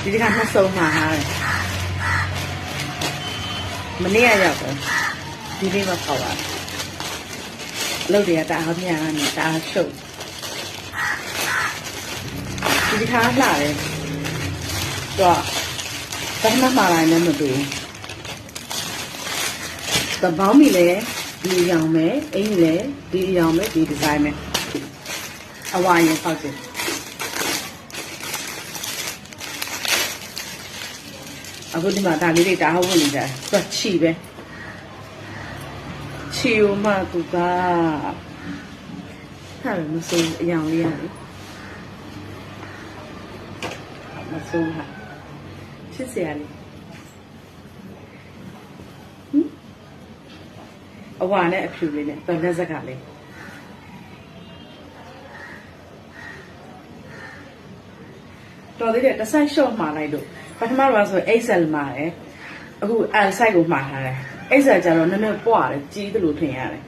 ဒီကနှစ်ဆုံးမှာဟာမနေ့ကရောက်တော့ဒီနေ့မှပေါက်သွားအလုပ်တွေကတအားများနေတအားရှုပ်ဒီခါလှတယ်တော့တမမှားလိုက်လည်းမတူတပေါင်းမီလဲဒီရောင်မယ်အင်းလဲဒီရောင်မယ်ဒီဒီဇိုင်းမယ်အဝါရင်ပေါက်တယ်အခုဒီမှာဒါလေးတွေတအားဝင်နေတာသူချီပဲချီဦးမသူကဟာမစိုးအယောင်လေးရတယ်မစိုးဟာချစ်စရာလေးအဝါနဲ့အဖြူလေးနဲ့တန်တဲ့ဇက်ကလေးတော်သေးတယ်တစ်ဆိုင်ရှော့မှာလိုက်လို့ပထမတော့ဆို XL မှာတယ်အခု L size ကိုမှာထားတယ် XL ကျတော့နည်းနည်းပွားတယ်ကြီးတယ်လို့ထင်ရတယ်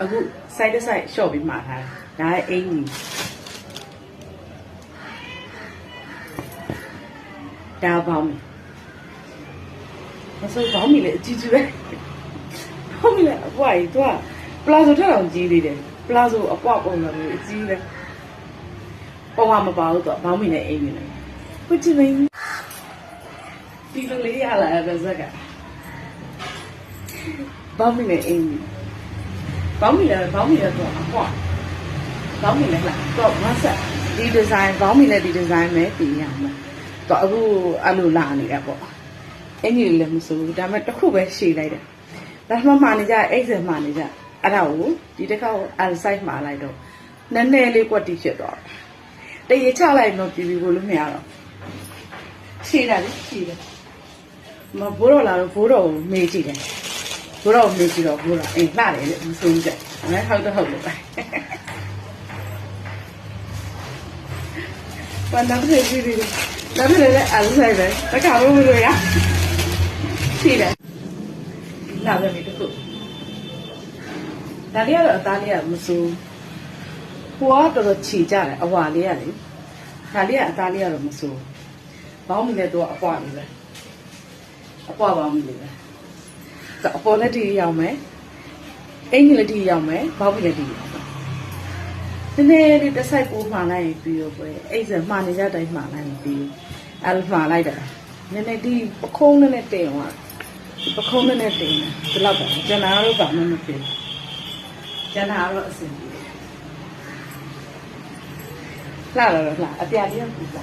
အခု size တစ် size ရှော့ပြီးမှာထားတယ်ဒါရဲ့အင်ကြီးဒါပေါင်းမစိုးပေါင်းမိလေအကြီးကြီးပဲဟုတ်ပြီလေအပွားကြီးသူကပလာဇိုထက်အောင်ကြီးသေးတယ်ပလာဇိုအပွားပုံစံမျိုးအကြီးတယ်ပုံမှန်မပါဘူးတော့ဘောင်းမိနဲ့အိမ်နေတယ်ဟုတ်ချင်မင်းဒီလိုလေးရလာတဲ့ဇက်ကဘောင်းမိနဲ့အိမ်ဘောင်းမိလည်းတော့အပွားဘောင်းမိလည်းလားတော့မဆက်ဒီဒီဇိုင်းဘောင်းမိလည်းဒီဒီဇိုင်းပဲပြင်ရမှာတော့အခုအဲ့လိုလာနေတာပေါ့အင်ကြီးလည်းမစိုးဘူးဒါပေမဲ့တစ်ခုပဲရှည်လိုက်တယ်ဒါမှမှနေကြXLမှနေကြအဲ့ဒါကိုဒီတစ်ခါကို L size မှာလိုက်တော့နည်းနည်းလေးကွက်တိဖြစ်သွားတယ်တရေချလိုက်တော့ပြည်ကိုလို့မရတော့ရှည်တာလေရှည်တယ်မဘိုးတော်လာတော့ဘိုးတော်ကိုမေးကြည့်တယ်ဘိုးတော်ကိုမေးကြည့်တော့ဘိုးတော်အိမ်လှတယ်လေမစိုးဘူးကြအဲ့ဟုတ်တော့ဟုတ်လို့ပဲဘာလို့လဲကြည့်ပြီးဒါပေမဲ့လည်း L size ပဲတခါလို့မလို့ရရှည်တယ်လာပဲတခုဒါလေးကတော့အသားလေးကမစိုးဟိုကတော်တော်ခြေကြတယ်အဝါလေးရတယ်ဒါလေးကအသားလေးကတော့မစိုးဘောင်းမီလည်းတော့အပွားလေးပဲအပွားဘောင်းမီလေးပဲအပေါ်လက်တီရောက်မယ်အင်္ဂလိပ်တီရောက်မယ်ဘောင်းမီလည်းတီရောက်မယ်ဒီနေ့ဒီတစ်ဆိုင်ပိုးမှားလိုက်ပြီးတော့ပဲအဲ့စမှားနေကြတိုင်းမှားလိုက်ပြီးအဲ့မှားလိုက်တာနည်းနည်းဒီပခုံးနဲ့တင်သွားပခုံးနဲ့တင်တယ်ဒီလောက်ပဲကျန်တာတော့ဘာမှမဖြစ်ကျန်တာတော့အဆင်ပြေလာတော့လာအပြာလေးက